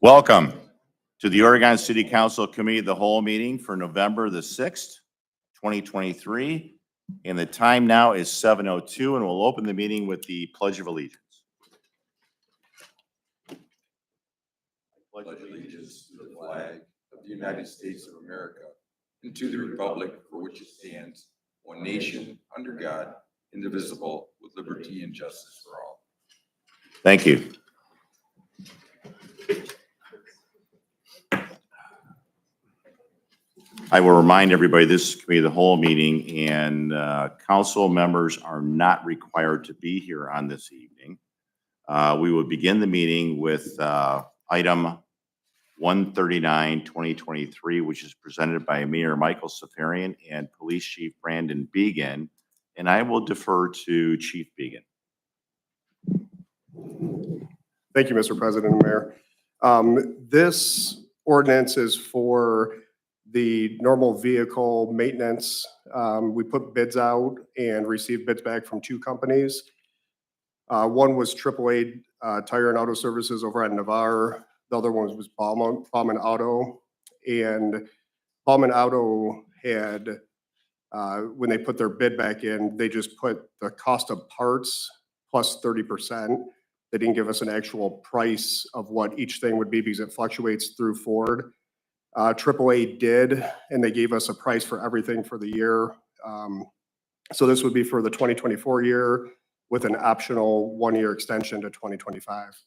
Welcome to the Oregon City Council Committee of the Whole meeting for November the 6th, 2023. And the time now is 7:02, and we'll open the meeting with the Pledge of Allegiance. Pledge allegiance to the flag of the United States of America and to the republic for which it stands, one nation, under God, indivisible, with liberty and justice for all. Thank you. I will remind everybody this is Committee of the Whole meeting, and council members are not required to be here on this evening. We will begin the meeting with item 139, 2023, which is presented by Mayor Michael Safarian and Police Chief Brandon Began, and I will defer to Chief Began. Thank you, Mr. President and Mayor. This ordinance is for the normal vehicle maintenance. We put bids out and received bids back from two companies. One was AAA Tire and Auto Services over at Navarre. The other one was Bauman Auto. And Bauman Auto had, when they put their bid back in, they just put the cost of parts plus 30%. They didn't give us an actual price of what each thing would be because it fluctuates through Ford. AAA did, and they gave us a price for everything for the year. So this would be for the 2024 year with an optional one-year extension to 2025.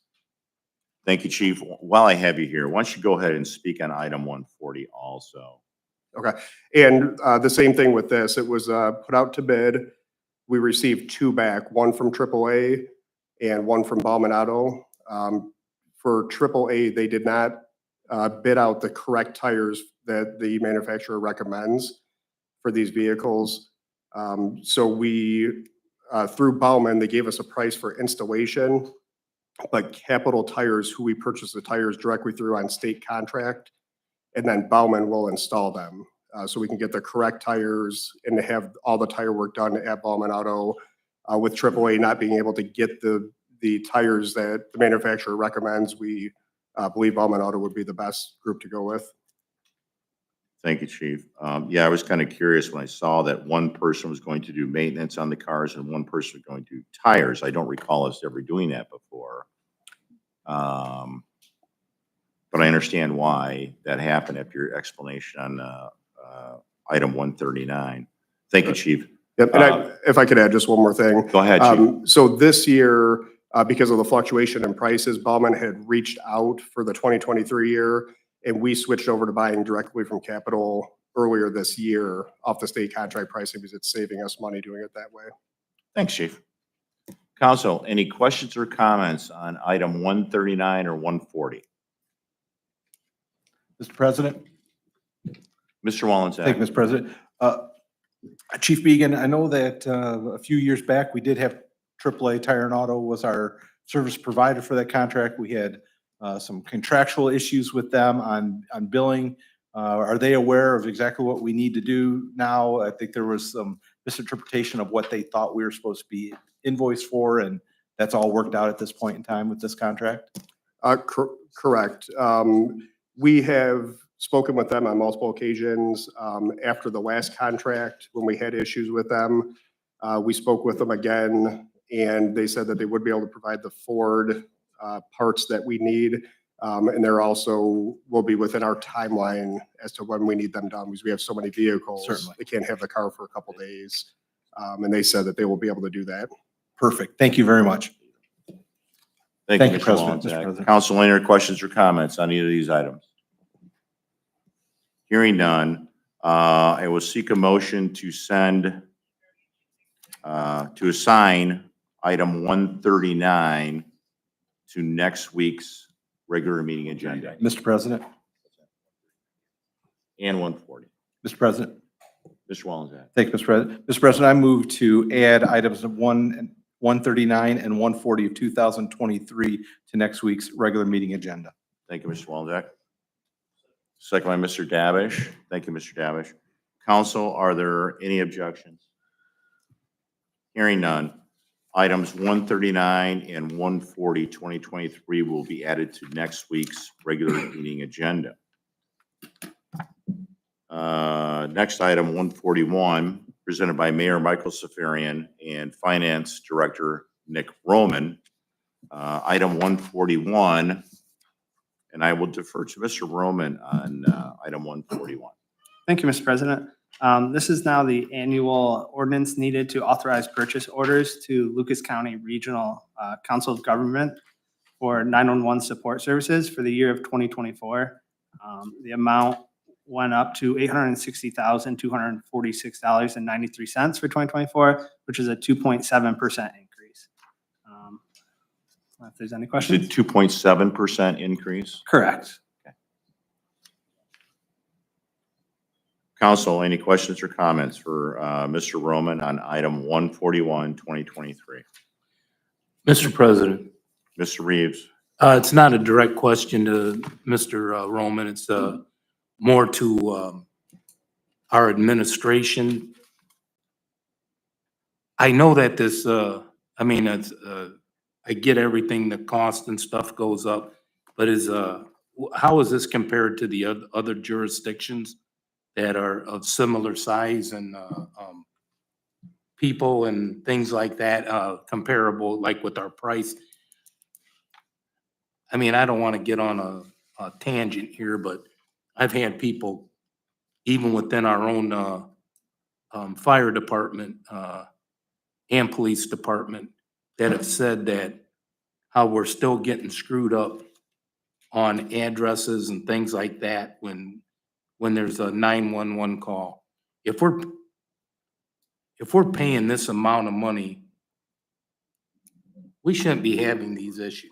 Thank you, Chief. While I have you here, why don't you go ahead and speak on item 140 also? Okay, and the same thing with this. It was put out to bid. We received two back, one from AAA and one from Bauman Auto. For AAA, they did not bid out the correct tires that the manufacturer recommends for these vehicles. So we, through Bauman, they gave us a price for installation, but Capital Tires, who we purchase the tires directly through on state contract, and then Bauman will install them. So we can get the correct tires and to have all the tire work done at Bauman Auto. With AAA not being able to get the tires that the manufacturer recommends, we believe Bauman Auto would be the best group to go with. Thank you, Chief. Yeah, I was kind of curious when I saw that one person was going to do maintenance on the cars and one person was going to do tires. I don't recall us ever doing that before. But I understand why that happened after your explanation on item 139. Thank you, Chief. Yep, and if I could add just one more thing. Go ahead, Chief. So this year, because of the fluctuation in prices, Bauman had reached out for the 2023 year, and we switched over to buying directly from Capital earlier this year off the state contract pricing because it's saving us money doing it that way. Thanks, Chief. Council, any questions or comments on item 139 or 140? Mr. President. Mr. Wallensack. Thank you, Mr. President. Chief Began, I know that a few years back, we did have AAA Tire and Auto was our service provider for that contract. We had some contractual issues with them on billing. Are they aware of exactly what we need to do now? I think there was some misinterpretation of what they thought we were supposed to be invoiced for, and that's all worked out at this point in time with this contract? Correct. We have spoken with them on multiple occasions. After the last contract, when we had issues with them, we spoke with them again, and they said that they would be able to provide the Ford parts that we need. And they're also will be within our timeline as to when we need them done because we have so many vehicles. Certainly. They can't have the car for a couple days. And they said that they will be able to do that. Perfect. Thank you very much. Thank you, you, Mr. President. Wallensack. Mr. President. Council, any other questions or comments on either of these items? Hearing none, I will seek a motion to send, to assign item 139 to next week's regular meeting agenda. Mr. President. And 140. Mr. President. Mr. Wallensack. Thank you, Mr. President. Mr. President, I move to add items 139 and 140 of 2023 to next week's regular meeting agenda. Thank you, Mr. Wallensack. Second by Mr. Davish. Thank you, Mr. Davish. Council, are there any objections? Hearing none. Items 139 and 140, 2023 will be added to next week's regular meeting agenda. Next item, 141, presented by Mayor Michael Safarian and Finance Director Nick Roman. Item 141, and I will defer to Mr. Roman on item 141. Thank you, Mr. President. This is now the annual ordinance needed to authorize purchase orders to Lucas County Regional Council of Government for 911 support services for the year of 2024. The amount went up to $860,246.93 for 2024, which is a 2.7% increase. If there's any Is questions? it 2.7% increase? Correct. Council, any questions or comments for Mr. Roman on item 141, 2023? Mr. President, Mr. Reeves? it's not a direct question to Mr. Roman. It's more to our administration. I know that this, I mean, it's, I get everything, the cost and stuff goes up, but how is this compared to the other jurisdictions that are of similar size and people and things like that, comparable, like with our price? I mean, I don't want to get on a tangent here, but I've had people, even within our own fire department and police department, that have said that how we're still getting screwed up on addresses and things like that when there's a 911 call. If we're paying this amount of money, we shouldn't be having these issues.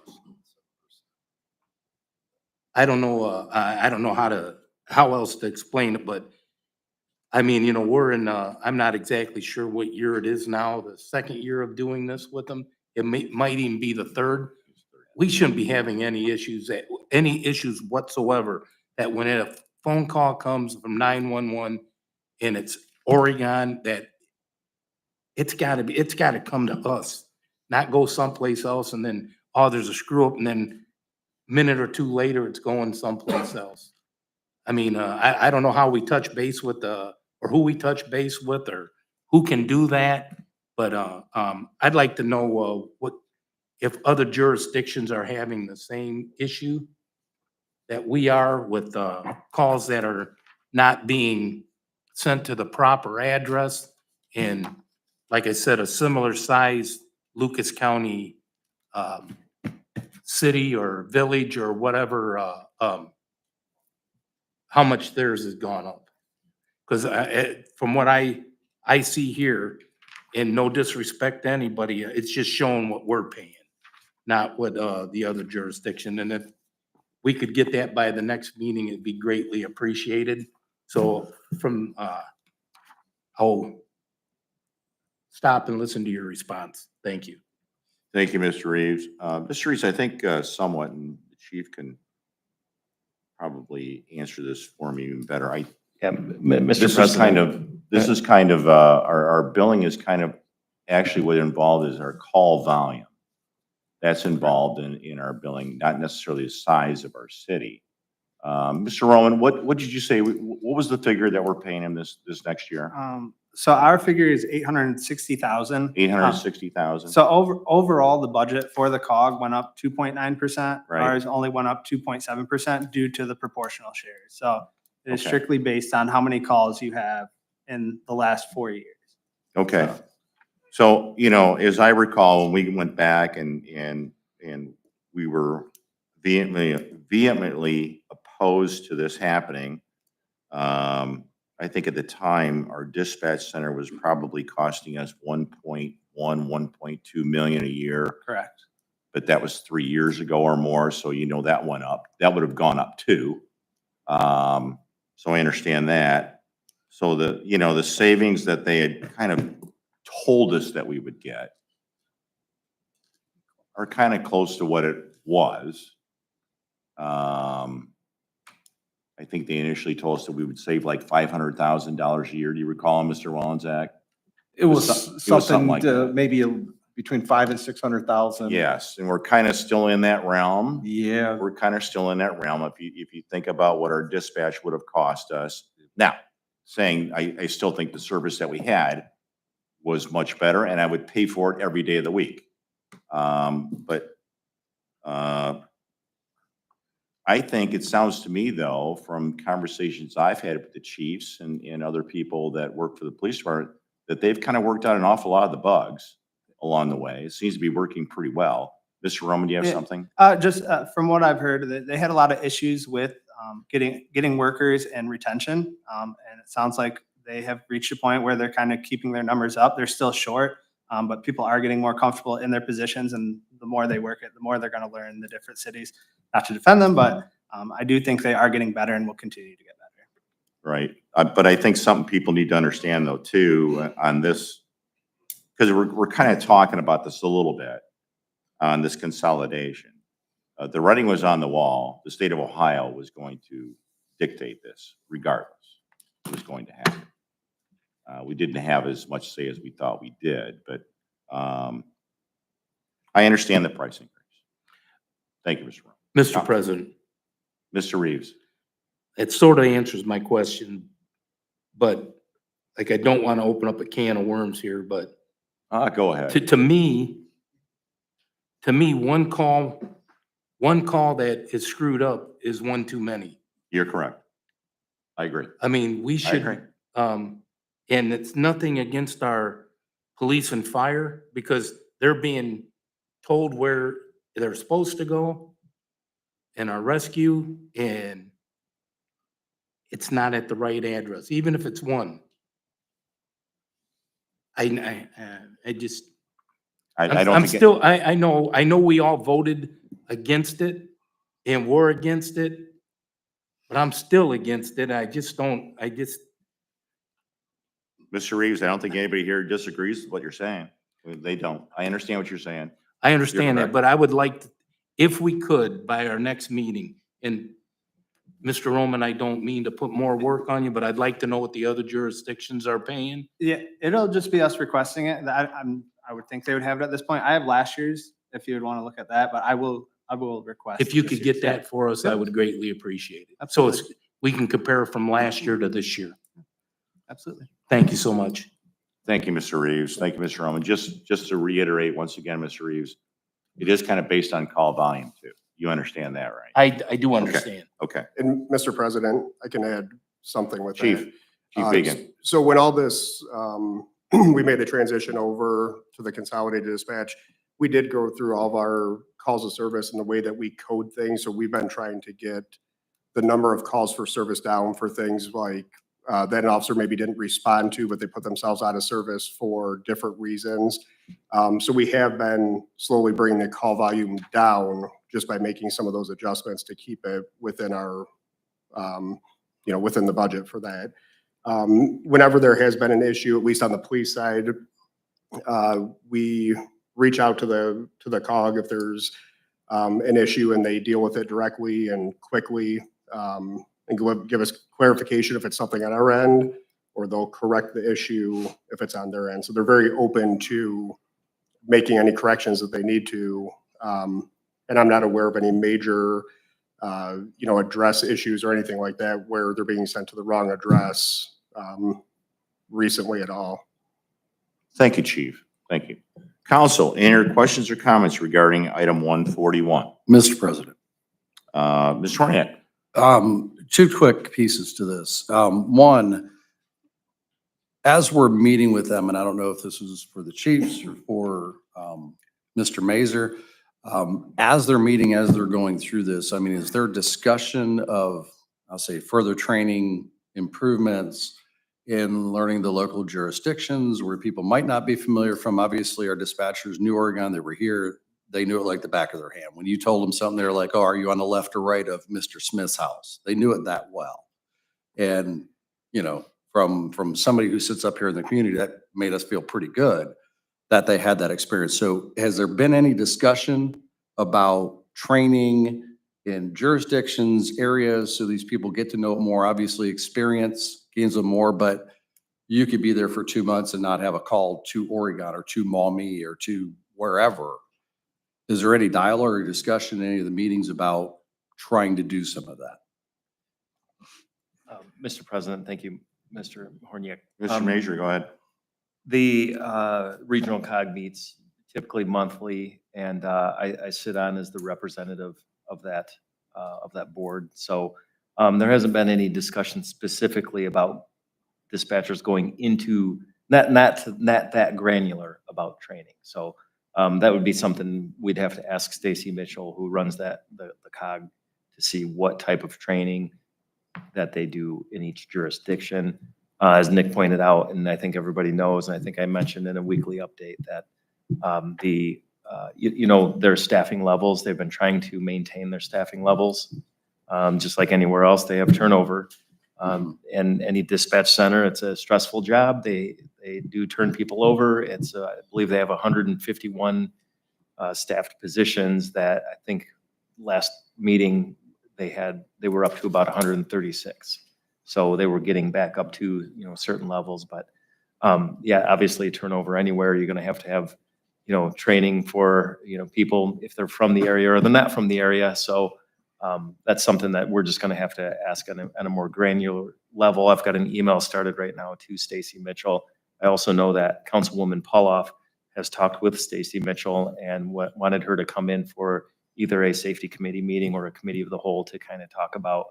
I don't know how else to explain it, but I mean, you know, we're in, I'm not exactly sure what year it is now, the second year of doing this with them. It might even be the third. We shouldn't be having any issues whatsoever, that when a phone call comes from 911 and it's Oregon, that it's gotta come to us, not go someplace else and then, oh, there's a screw up and then a minute or two later, it's going someplace else. I mean, I don't know how we touch base with or who we touch base with or who can do that. But I'd like to know what if other jurisdictions are having the same issue that we are with calls that are not being sent to the proper address. And like I said, a similar size Lucas County city or village or whatever, how much theirs has gone up. Because from what I see here, and no disrespect to anybody, it's just showing what we're paying, not what the other jurisdiction. And if we could get that by the next meeting, it'd be greatly appreciated. So I'll stop and listen to your response. Thank you. Thank you, Mr. Reeves. Mr. Reeves, I think somewhat, and the chief can probably answer this for me even better. Yeah, Mr. This is President. kind of, our billing is kind of, actually what involved is our call volume. That's involved in our billing, not necessarily the size of our city. Mr. Roman, what did you say? What was the figure that we're paying him this next year? So our figure is 860,000. 860,000? So overall, the budget for the COG went up 2.9%. Right. Ours only went up 2.7% due to the proportional shares. So it is Okay. strictly based on how many calls you have in the last 4 years. Okay. So, you know, as I recall, when we went back and we were vehemently opposed to this happening, I think at the time, our dispatch center was probably costing us 1.1, 1.2 million a year. Correct. But that was 3 years ago or more, so you know that went up. That would have gone up too. So I understand that. So the savings that they had kind of told us that we would get are kind of close to what it was. I think they initially told us that we would save like $500,000 a year. Do you recall, Mr. Wallenczak? It was It was something something like to that. maybe between 500,000 and 600,000. Yes, and we're kind of still in that realm. Yeah, We're kind of still in that realm. If you think about what our dispatch would have cost us. Now, saying I still think the service that we had was much better and I would pay for it every day of the week. But I think it sounds to me though, from conversations I've had with the chiefs and other people that work for the police department, that they've kind of worked out an awful lot of the bugs along the way. It seems to be working pretty well. Mr. Roman, do you have Yeah. something? Just from what I've heard, they had a lot of issues with getting workers and retention. And it sounds like they have reached a point where they're kind of keeping their numbers up. They're still short, but people are getting more comfortable in their positions. And the more they work it, the more they're going to learn the different cities. Not to defend them, but I do think they are getting better and will continue to get better. Right. But I think something people need to understand though, too, on this, because we're kind of talking about this a little bit on this consolidation. The writing was on the wall. The state of Ohio was going to dictate this regardless. It was going to happen. We didn't have as much say as we thought we did, but I understand the price increase. Thank you, Mr. Rowe. Mr. President, Mr. Reeves. it sort of answers my question, but like, I don't want to open up a can of worms here, but Go ahead. to me, one call that is screwed up is one too many. You're correct. I agree. I mean, we I agree. should, and it's nothing against our police and fire because they're being told where they're supposed to go and our rescue, and it's not at the right address, even if it's one. I just, I don't I'm think. still, I know we all voted against it and we're against it, but I'm still against it. Mr. Reeves, I don't think anybody here disagrees with what you're saying. They don't. I understand what you're saying. I understand that, correct. but I would like, if we could, by our next meeting, and Mr. Roman, I don't mean to put more work on you, but I'd like to know what the other jurisdictions are paying. Yeah, it'll just be us requesting it. I would think they would have it at this point. I have last year's if you would want to look at that, but I will request. If you this could year's. get that for us, I would greatly appreciate it. So Absolutely. we can compare from last year to this year. Absolutely. Thank you so much. Thank you, Mr. Reeves. Thank you, Mr. Roman. Just to reiterate once again, Mr. Reeves, it is kind of based on call volume too. You understand that, right? I do understand. Okay. And Mr. President, I can add something with that. Chief Biggin. So when all this, we made the transition over to the consolidated dispatch, we did go through all of our calls of service and the way that we code things. So we've been trying to get the number of calls for service down for things like that an officer maybe didn't respond to, but they put themselves out of service for different reasons. So we have been slowly bringing the call volume down just by making some of those adjustments to keep it within our, within the budget for that. Whenever there has been an issue, at least on the police side, we reach out to the COG if there's an issue and they deal with it directly and quickly, and give us clarification if it's something on our end, or they'll correct the issue if it's on their end. So they're very open to making any corrections that they need to. And I'm not aware of any major, address issues or anything like that where they're being sent to the wrong address recently at all. Thank you, Chief. Thank you. Council, any questions or comments regarding item 141? Mr. President, Ms. Horniak. two quick pieces to this. One, as we're meeting with them, and I don't know if this is for the chiefs or for Mr. Mazer, as they're meeting, as they're going through this, I mean, is there discussion of, I'll say, further training, improvements in learning the local jurisdictions where people might not be familiar from? Obviously, our dispatchers knew Oregon, they were here, they knew it like the back of their hand. When you told them something, they're like, oh, are you on the left or right of Mr. Smith's house? They knew it that well. And, from somebody who sits up here in the community, that made us feel pretty good that they had that experience. So has there been any discussion about training in jurisdictions, areas, so these people get to know it more? Obviously, experience gains them more, but you could be there for 2 months and not have a call to Oregon or to Maumee or to wherever. Is there any dialogue or discussion in any of the meetings about trying to do some of that? Mr. President, thank you, Mr. Horniak. Mr. Major, go ahead. The regional COG meets typically monthly, and I sit on as the representative of that board. So there hasn't been any discussion specifically about dispatchers going into, not that granular about training. So that would be something we'd have to ask Stacy Mitchell, who runs the COG, to see what type of training that they do in each jurisdiction. As Nick pointed out, and I think everybody knows, and I think I mentioned in a weekly update that their staffing levels, they've been trying to maintain their staffing levels. Just like anywhere else, they have turnover. And any dispatch center, it's a stressful job. They do turn people over. It's, I believe they have 151 staffed positions that I think last meeting they were up to about 136. So they were getting back up to, certain levels, but yeah, obviously turnover anywhere, you're going to have, training for, people if they're from the area or they're not from the area. So that's something that we're just going to have to ask on a more granular level. I've got an email started right now to Stacy Mitchell. I also know that Councilwoman Pauloff has talked with Stacy Mitchell and wanted her to come in for either a safety committee meeting or a committee of the whole to kind of talk about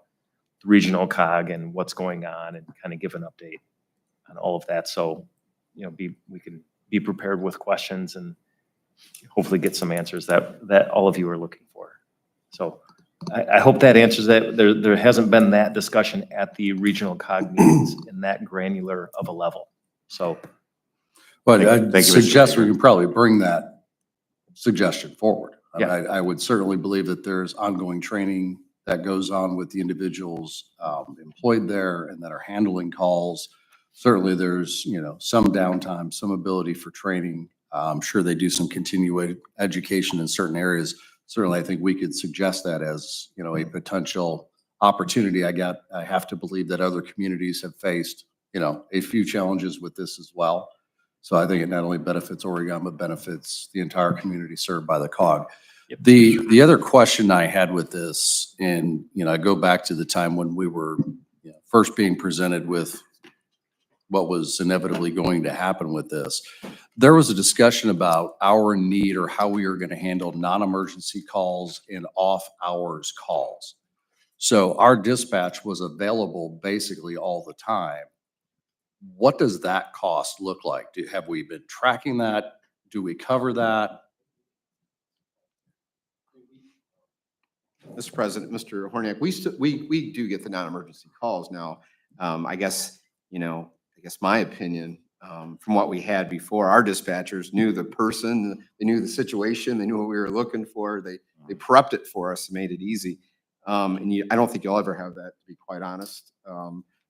the regional COG and what's going on and kind of give an update on all of that. So, we can be prepared with questions and hopefully get some answers that all of you are looking for. So I hope that answers that. There hasn't been that discussion at the regional COG meetings in that granular of a level. So. But Thank I you, Mr. suggest we Major. can probably bring that suggestion forward. Yeah. I would certainly believe that there's ongoing training that goes on with the individuals employed there and that are handling calls. Certainly there's, some downtime, some ability for training. I'm sure they do some continuing education in certain areas. Certainly, I think we could suggest that as, a potential opportunity. I have to believe that other communities have faced, a few challenges with this as well. So I think it not only benefits Oregon, but benefits the entire community served by the COG. Yep. The other question I had with this, and, I go back to the time when we were first being presented with what was inevitably going to happen with this. There was a discussion about our need or how we are going to handle non-emergency calls and off-hours calls. So our dispatch was available basically all the time. What does that cost look like? Have we been tracking that? Do we cover that? Mr. President, Mr. Horniak, we do get the non-emergency calls now. I guess my opinion, from what we had before, our dispatchers knew the person, they knew the situation, they knew what we were looking for. They prepped it for us, made it easy. I don't think you'll ever have that, to be quite honest.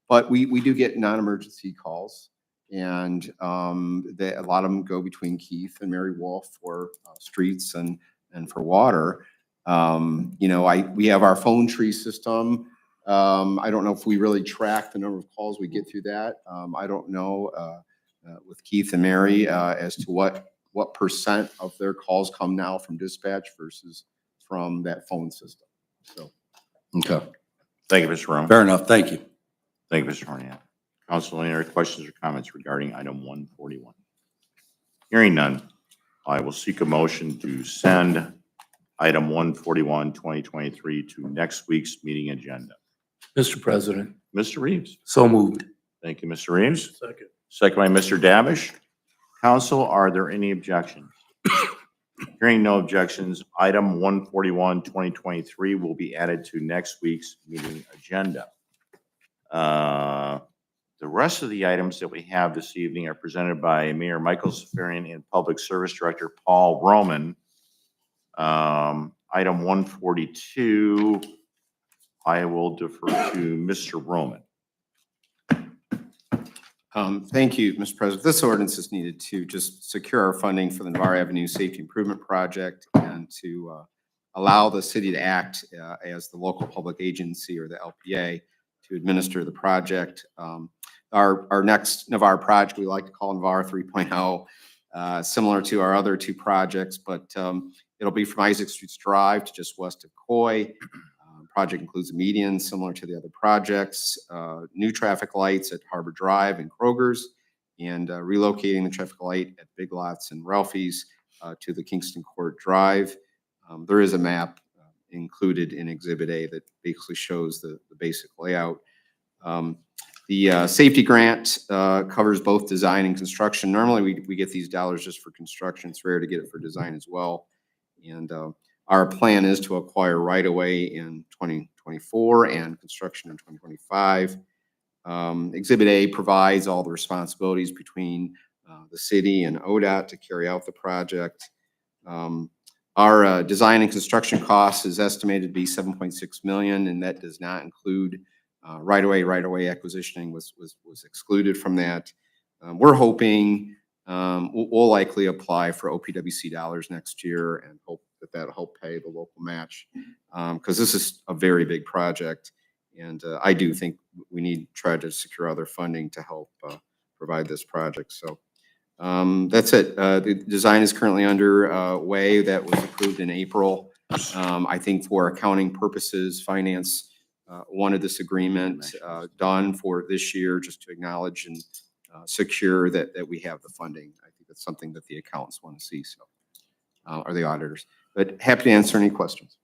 But we do get non-emergency calls, and a lot of them go between Keith and Mary Wolf for streets and for water. We have our phone tree system. I don't know if we really track the number of calls we get through that. I don't know with Keith and Mary as to what percent of their calls come now from dispatch versus from that phone system. So. Okay, Thank you, Mr. Rome. fair enough. Thank you. Thank you, Mr. Horniak. Council, any other questions or comments regarding item 141? Hearing none, I will seek a motion to send item 141, 2023 to next week's meeting agenda. Mr. President, Mr. Reeves. so moved. Thank you, Mr. Reeves. Second by Mr. Davish. Council, are there any objections? Hearing no objections, item 141, 2023 will be added to next week's meeting agenda. The rest of the items that we have this evening are presented by Mayor Michael Safarian and Public Service Director Paul Roman. Item 142, I will defer to Mr. Roman. Thank you, Mr. President. This ordinance is needed to just secure our funding for the Navarre Avenue Safety Improvement Project and to allow the city to act as the local public agency, or the LPA, to administer the project. Our next Navarre project, we like to call Navarre 3.0, similar to our other two projects, but it'll be from Isaac Street Drive to just west of Coy. Project includes a median similar to the other projects, new traffic lights at Harbor Drive and Kroger's, and relocating the traffic light at Big Lots and Ralphie's to the Kingston Court Drive. There is a map included in Exhibit A that basically shows the basic layout. The safety grant covers both design and construction. Normally, we get these dollars just for construction. It's rare to get it for design as well. And our plan is to acquire right-of-way in 2024 and construction in 2025. Exhibit A provides all the responsibilities between the city and ODOT to carry out the project. Our design and construction cost is estimated to be 7.6 million, and that does not include right-of-way acquisitioning was excluded from that. We're hoping we'll likely apply for OPWC dollars next year and hope that that'll help pay the local match, because this is a very big project, and I do think we need to try to secure other funding to help provide this project. So that's it. The design is currently underway. That was approved in April. I think for accounting purposes, finance wanted this agreement done for this year just to acknowledge and secure that we have the funding. I think that's something that the accountants want to see, so, or the auditors. But happy to answer any questions.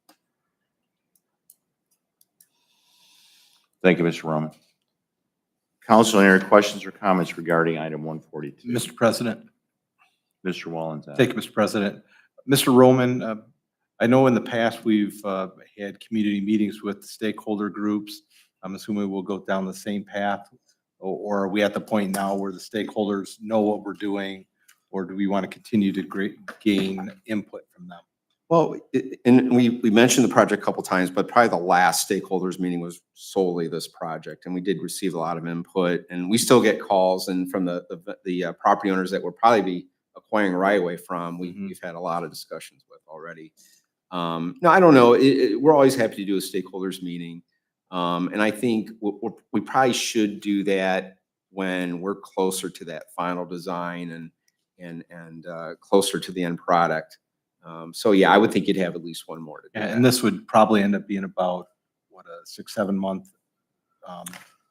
Thank you, Mr. Roman. Council, any questions or comments regarding item 142? Mr. President. Mr. Wallenzen. Thank you, Mr. President. Mr. Roman, I know in the past we've had community meetings with stakeholder groups. I'm assuming we'll go down the same path, or are we at the point now where the stakeholders know what we're doing, or do we want to continue to gain input from them? Well, and we mentioned the project a couple times, but probably the last stakeholders meeting was solely this project, and we did receive a lot of input, and we still get calls and from the property owners that we'll probably be acquiring right away from. We've had a lot of discussions with already. No, I don't know. We're always happy to do a stakeholders meeting, and I think we probably should do that when we're closer to that final design and closer to the end product. So yeah, I would think you'd have at least one more to do. And this would probably end up being about, what, a 6-7 month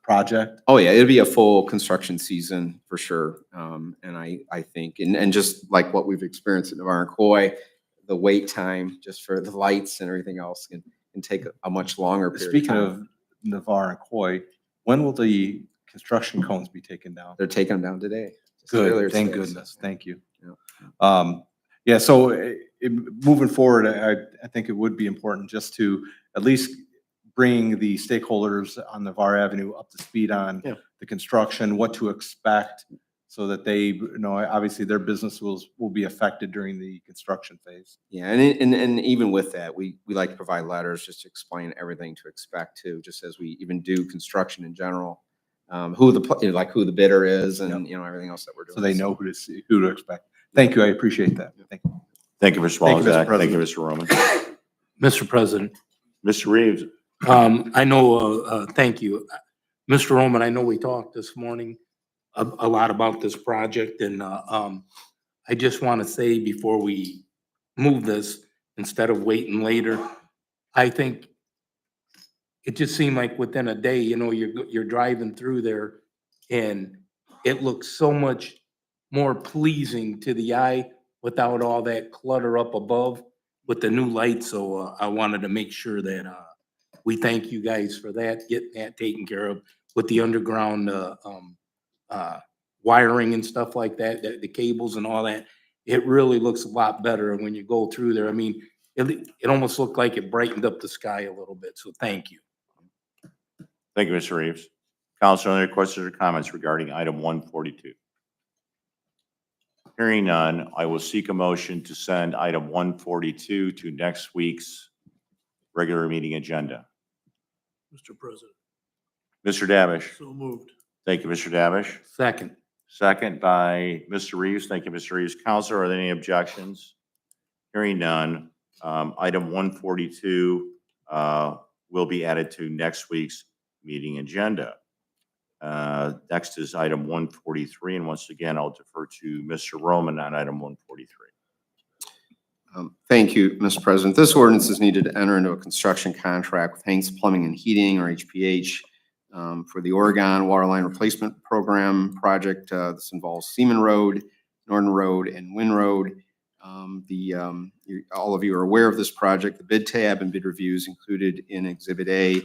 project? Oh yeah, it'll be a full construction season for sure. And I think, and just like what we've experienced at Navarre and Coy, the wait time just for the lights and everything else can take a much longer period. Speaking of Navarre and Coy, when will the construction cones be taken down? They're taking them down today. Just earlier Good, thank today, so. goodness, thank you. Yeah. Yeah, so moving forward, I think it would be important just to at least bring the stakeholders on Navarre Avenue up to speed on Yeah. the construction, what to expect, so that they, you know, obviously their business will be affected during the construction phase. Yeah, and even with that, we like to provide letters just to explain everything to expect too, just as we even do construction in general. Who the bidder is and, you know, everything else that we're doing. So they know who to expect. Thank you, I appreciate that. Thank you. Thank you, Mr. Thank you, Mr. Wallenzen. Thank you, Mr. Roman. Mr. President, Mr. Reeves. I know, thank you. Mr. Roman, I know we talked this morning a lot about this project, and I just want to say before we move this, instead of waiting later, I think it just seemed like within a day, you know, you're driving through there and it looks so much more pleasing to the eye without all that clutter up above with the new lights. So I wanted to make sure that we thank you guys for that, getting that taken care of with the underground wiring and stuff like that, the cables and all that. It really looks a lot better when you go through there. I mean, it almost looked like it brightened up the sky a little bit. So thank you. Thank you, Mr. Reeves. Council, any questions or comments regarding item 142? Hearing none, I will seek a motion to send item 142 to next week's regular meeting agenda. Mr. President, Mr. Davish. so moved. Thank you, Mr. Davish. Second. Second by Mr. Reeves. Thank you, Mr. Reeves. Council, are there any objections? Hearing none, item 142 will be added to next week's meeting agenda. Next is item 143, and once again, I'll defer to Mr. Roman on item 143. Thank you, Mr. President. This ordinance is needed to enter into a construction contract with Hanks Plumbing and Heating, or HPH, for the Oregon Waterline Replacement Program project. This involves Seaman Road, Norton Road, and Wynn Road. All of you are aware of this project. The bid tab and bid reviews included in Exhibit A.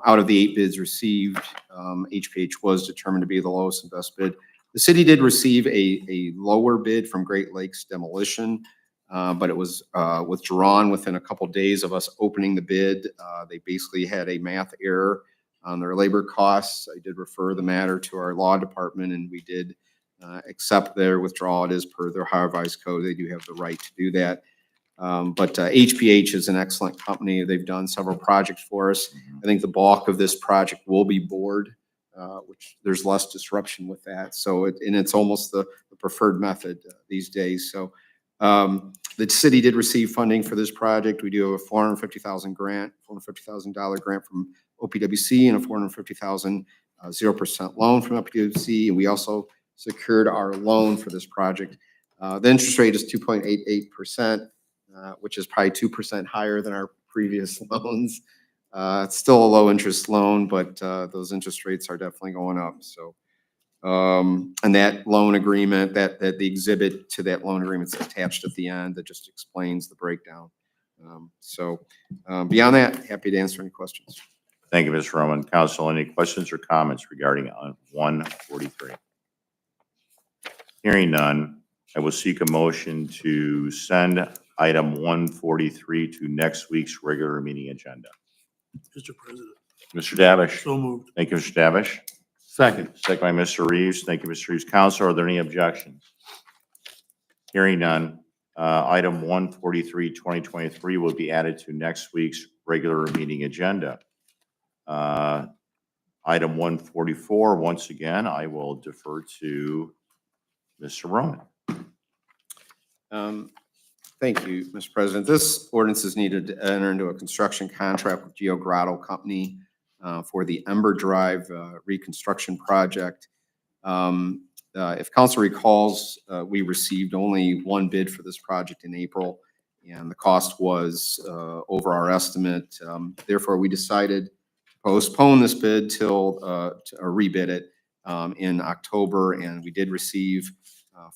Out of the 8 bids received, HPH was determined to be the lowest and best bid. The city did receive a lower bid from Great Lakes Demolition, but it was withdrawn within a couple days of us opening the bid. They basically had a math error on their labor costs. I did refer the matter to our law department, and we did accept their withdrawal. It is per their Ohio Revised Code. They do have the right to do that. But HPH is an excellent company. They've done several projects for us. I think the bulk of this project will be bored, which there's less disruption with that. So it's almost the preferred method these days. So the city did receive funding for this project. We do have a $450,000 grant from OPWC and a $450,000 0% loan from OPWC. And we also secured our loan for this project. The interest rate is 2.88%. Which is probably 2% higher than our previous loans. It's still a low interest loan, but those interest rates are definitely going up. So, and that loan agreement, that the exhibit to that loan agreement is attached at the end that just explains the breakdown. Beyond that, happy to answer any questions. Thank you, Mr. Roman. Council, any questions or comments regarding 143? Hearing none, I will seek a motion to send item 143 to next week's regular meeting agenda. Mr. President, Mr. Davish. so moved. Thank you, Mr. Davish. Second. Second by Mr. Reeves. Thank you, Mr. Reeves. Council, are there any objections? Hearing none, item 143, 2023 will be added to next week's regular meeting agenda. Item 144, once again, I will defer to Mr. Roman. Thank you, Mr. President. This ordinance is needed to enter into a construction contract with Geo Grotto Company for the Ember Drive reconstruction project. If council recalls, we received only one bid for this project in April, and the cost was over our estimate. Therefore, we decided to postpone this bid till or rebid it in October, and we did receive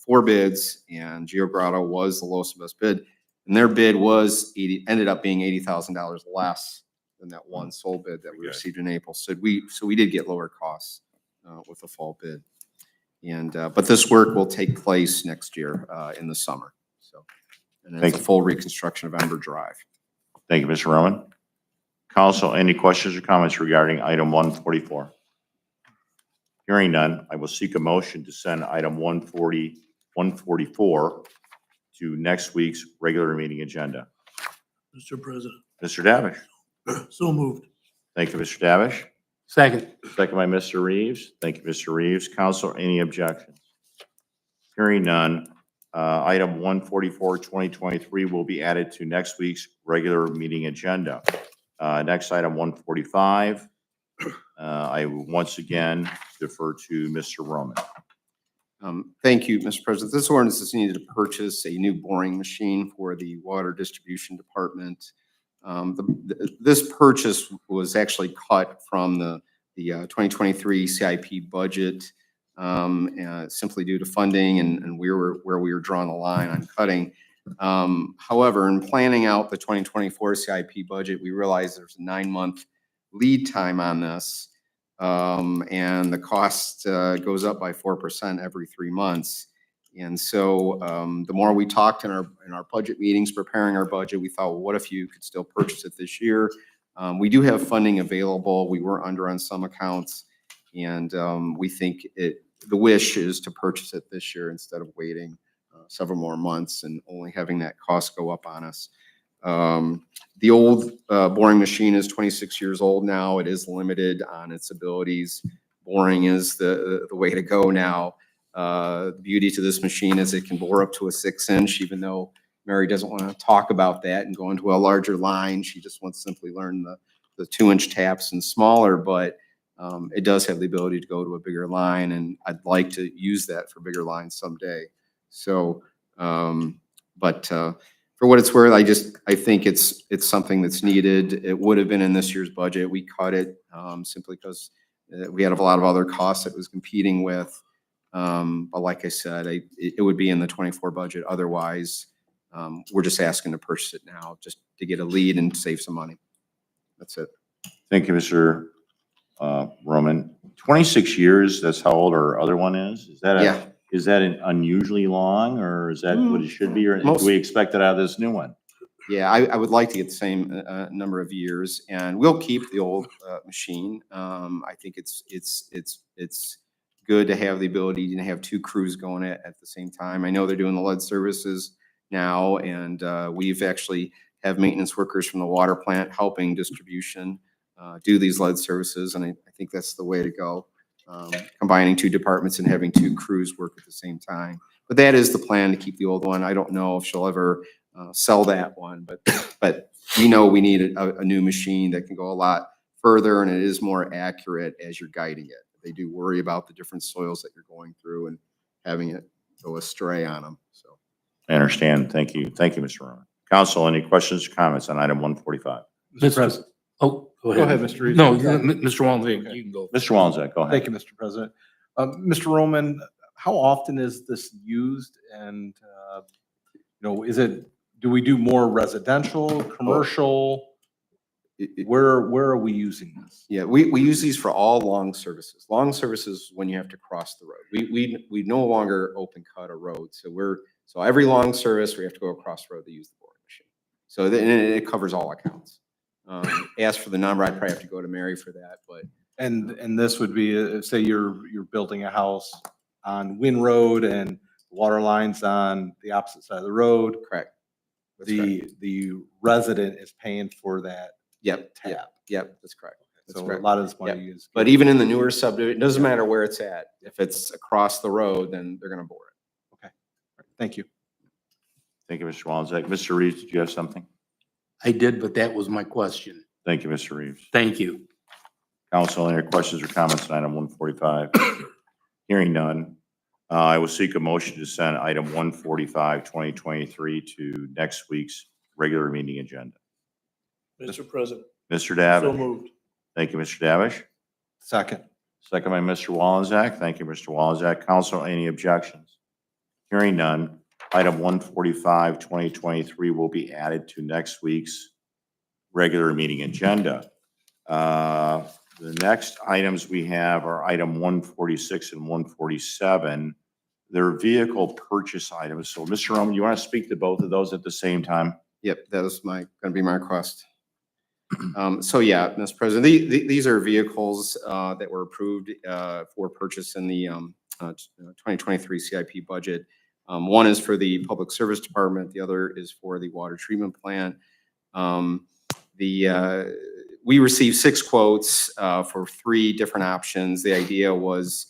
4 bids, and Geo Grotto was the lowest and best bid. And their bid ended up being $80,000 less than that one sole bid that we received in April. So we did get lower costs with the fall bid. And but this work will take place next year in the summer. So, and it's a full reconstruction of Ember Drive. Thank you, Mr. Roman. Council, any questions or comments regarding item 144? Hearing none, I will seek a motion to send item 144 to next week's regular meeting agenda. Mr. President, Mr. Davish. so moved. Thank you, Mr. Davish. Second. Second by Mr. Reeves. Thank you, Mr. Reeves. Council, any objections? Hearing none, item 144, 2023 will be added to next week's regular meeting agenda. Next item 145. I will once again defer to Mr. Roman. Thank you, Mr. President. This ordinance is needed to purchase a new boring machine for the water distribution department. This purchase was actually cut from the 2023 CIP budget simply due to funding and where we were drawing the line on cutting. However, in planning out the 2024 CIP budget, we realized there's a 9-month lead time on this, and the cost goes up by 4% every 3 months. And so the more we talked in our budget meetings, preparing our budget, we thought, well, what if you could still purchase it this year? We do have funding available. We were under on some accounts, and we think the wish is to purchase it this year instead of waiting several more months and only having that cost go up on us. The old boring machine is 26 years old now. It is limited on its abilities. Boring is the way to go now. The beauty to this machine is it can bore up to a 6-inch, even though Mary doesn't want to talk about that and go into a larger line. She just wants to simply learn the 2-inch taps and smaller. But It does have the ability to go to a bigger line, and I'd like to use that for bigger lines someday. So, for what it's worth, I think it's something that's needed. It would have been in this year's budget. We cut it, simply because we had a lot of other costs it was competing with. But like I said, it would be in the 24 budget. Otherwise, we're just asking to purchase it now just to get a lead and save some money. That's it. Thank you, Mr. Roman. 26 years, that's how old our other one is? Yeah. Is that an unusually long, or is that what it should be, or do Most- we expect it out of this new one? Yeah, I would like to get the same number of years, and we'll keep the old machine. I think it's good to have the ability to have two crews going at the same time. I know they're doing the lead services now, and we've actually have maintenance workers from the water plant helping distribution do these lead services, and I think that's the way to go. Combining two departments and having two crews work at the same time. But that is the plan, to keep the old one. I don't know if she'll ever sell that one, but we know we need a new machine that can go a lot further, and it is more accurate as you're guiding it. They do worry about the different soils that you're going through and having it go astray on them, so. I understand. Thank you. Thank you, Mr. Roman. Council, any questions or comments on item 145? Mr. President. Oh, go Go ahead. ahead, Mr. Reeves. No, Mr. Walmsley, you can go. Mr. Walczak, go ahead. Thank you, Mr. President. Mr. Roman, how often is this used? And, do we do more residential, commercial? Where are we using this? Yeah, we use these for all long services. Long services when you have to cross the road. We no longer open cut a road. So every long service, we have to go across the road to use the boring machine. So then it covers all accounts. As for the number, I'd probably have to go to Mary for that, but And this would be, say you're building a house on Wynn Road and water lines on the opposite side of the road. correct. That's correct. The resident is paying for that Yep, tap. yep, that's correct. That's So a correct. lot of this money is. But even in the newer subdivision, it doesn't matter where it's at. If it's across the road, then they're gonna bore it. Thank you. Thank you, Mr. Walczak. Mr. Reeves, did you have something? I did, but that was my question. Thank you, Mr. Reeves. Thank you. Council, any questions or comments on item 145? Hearing none, I will seek a motion to send item 145, 2023 to next week's regular meeting agenda. Mr. President, Mr. so Davish. moved. Thank you, Mr. Davish. Second. Second by Mr. Walczak. Thank you, Mr. Walczak. Council, any objections? Hearing none, item 145, 2023 will be added to next week's regular meeting agenda. The next items we have are item 146 and 147. They're vehicle purchase items. So, Mr. Roman, you want to speak to both of those at the same time? Yep, that was gonna be my request. So yeah, Mr. President, these are vehicles that were approved for purchase in the 2023 CIP budget. One is for the Public Service Department, the other is for the water treatment plant. We received 6 quotes for 3 different options. The idea was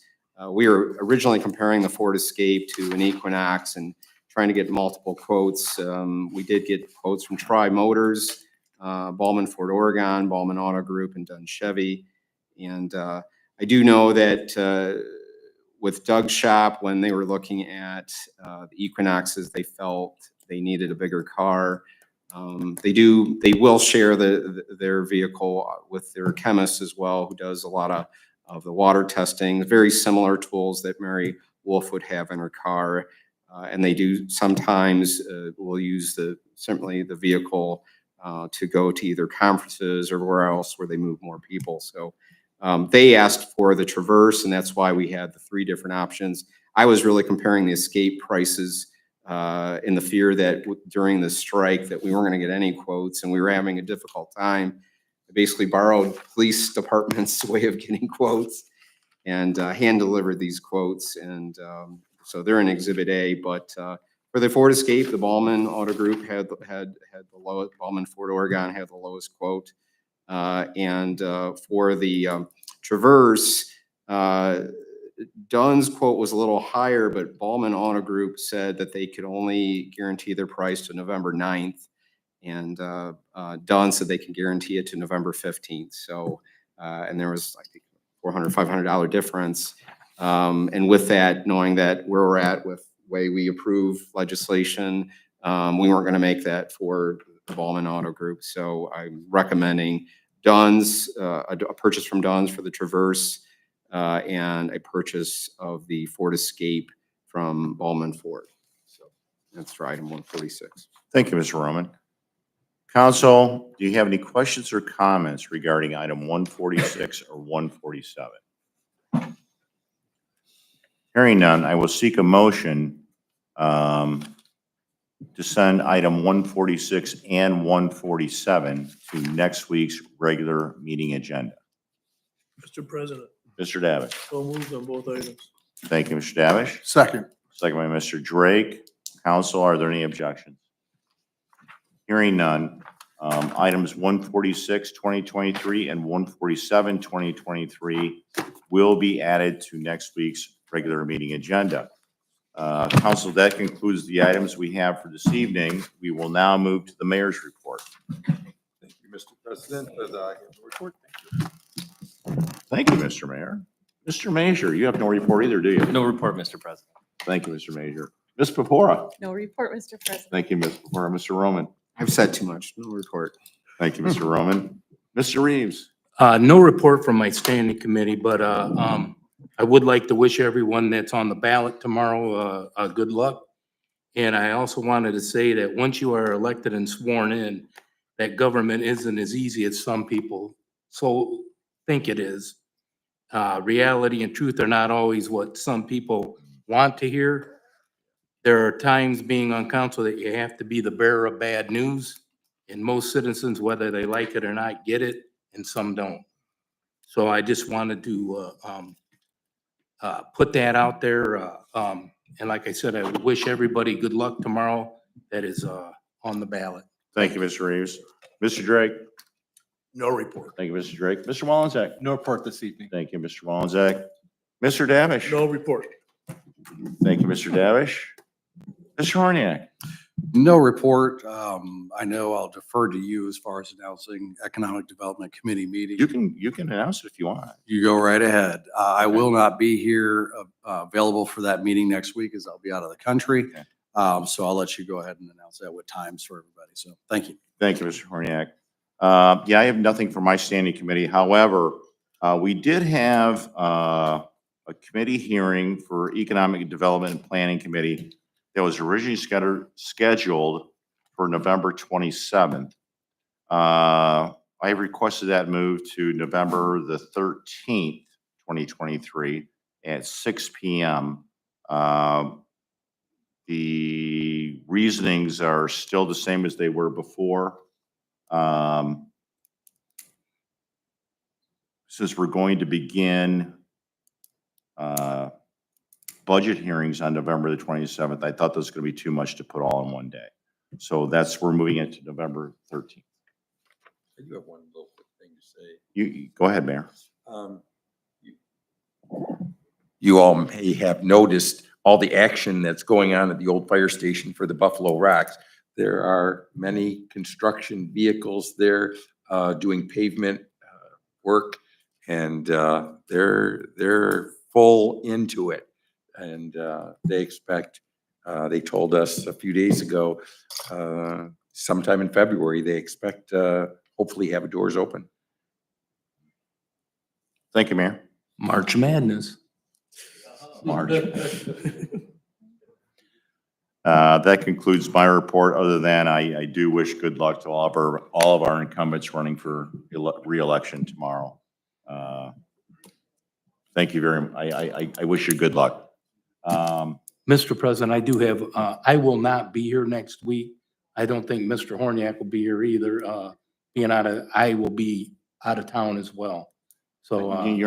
we were originally comparing the Ford Escape to an Equinox and trying to get multiple quotes. We did get quotes from Tri Motors, Ballman Ford Oregon, Ballman Auto Group, and Dunn Chevy. And I do know that with Doug's shop, when they were looking at the Equinoxes, they felt they needed a bigger car. They will share their vehicle with their chemist as well, who does a lot of the water testing, very similar tools that Mary Wolf would have in her car. And they do sometimes will use certainly the vehicle to go to either conferences or where else where they move more people. So they asked for the Traverse, and that's why we had the 3 different options. I was really comparing the Escape prices in the fear that during the strike that we weren't going to get any quotes, and we were having a difficult time. I basically borrowed police department's way of getting quotes and hand delivered these quotes. And so they're in Exhibit A, but for the Ford Escape, the Ballman Auto Group had the lowest, Ballman Ford Oregon had the lowest quote. And for the Traverse, Dunn's quote was a little higher, but Ballman Auto Group said that they could only guarantee their price to November 9th. And Dunn said they can guarantee it to November 15th. So, and there was, I think, $400, $500 difference. And with that, knowing that where we're at with the way we approve legislation, we weren't gonna make that for the Ballman Auto Group. So I'm recommending Dunn's, a purchase from Dunn's for the Traverse, and a purchase of the Ford Escape from Ballman Ford. So that's for item 146. Thank you, Mr. Roman. Council, do you have any questions or comments regarding item 146 or 147? Hearing none, I will seek a motion to send item 146 and 147 to next week's regular meeting agenda. Mr. President, Mr. Davish. so moved on both items. Thank you, Mr. Davish. Second. Second by Mr. Drake. Council, are there any objections? Hearing none, items 146, 2023 and 147, 2023 will be added to next week's regular meeting agenda. Council, that concludes the items we have for this evening. We will now move to the mayor's report. Thank you, Mr. President, for the report. Thank you, Mr. Mayor. Mr. Major, you have no report either, do you? No report, Mr. President. Thank you, Mr. Major. Ms. Pepora. No report, Mr. President. Thank you, Ms. Pepora. Mr. Roman. I've said too much, no report. Thank you, Mr. Roman. Mr. Reeves. No report from my standing committee, but, I would like to wish everyone that's on the ballot tomorrow, good luck. And I also wanted to say that once you are elected and sworn in, that government isn't as easy as some people so think it is. Reality and truth are not always what some people want to hear. There are times being on council that you have to be the bearer of bad news, and most citizens, whether they like it or not, get it, and some don't. So I just wanted to put that out there. And like I said, I would wish everybody good luck tomorrow that is on the ballot. Thank you, Mr. Reeves. Mr. Drake. No report. Thank you, Mr. Drake. Mr. Wallenzeck. No report this evening. Thank you, Mr. Wallenzeck. Mr. Davish. No report. Thank you, Mr. Davish. Mr. Horniak. No report. I know I'll defer to you as far as announcing Economic Development Committee meeting. You can announce it if you want. You go right ahead. I will not be here available for that meeting next week as I'll be out of the country. Okay. So I'll let you go ahead and announce that with times for everybody. So thank you. Thank you, Mr. Horniak. Yeah, I have nothing for my standing committee. However, we did have a committee hearing for Economic Development and Planning Committee that was originally scheduled for November 27th. I requested that move to November the 13th, 2023 at 6 p.m. The reasonings are still the same as they were before. Since we're going to begin budget hearings on November the 27th, I thought this was going to be too much to put all in one day. So we're moving it to November 13th. I do have one little quick thing to say. You go ahead, Mayor. You all may have noticed all the action that's going on at the old fire station for the Buffalo Rocks. There are many construction vehicles there doing pavement work, and they're full into it. And they expect, they told us a few days ago, sometime in February, they expect hopefully have doors open. Thank you, Mayor. March Madness. March. That concludes my report, other than I do wish good luck to all of our incumbents running for re-election tomorrow. Thank you very much. I wish you good luck. Mr. President, I do have, I will not be here next week. I don't think Mr. Horniak will be here either. I will be out of town as well. So, you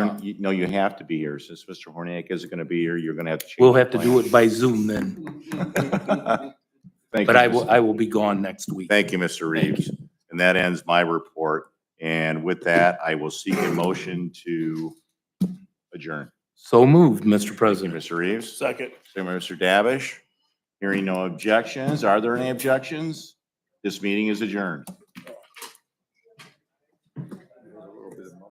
have to be here. Since Mr. Horniak isn't going to be here, you're going to have to change. we'll have to do it by Zoom then, Thank but you, I will be gone next week. Thank you, Mr. Reeves. And that ends my report. And with that, I will seek a motion to adjourn. So moved, Mr. Thank you, President. Mr. Reeves. Second. Second by Mr. Davish. Hearing no objections. Are there any objections? This meeting is adjourned.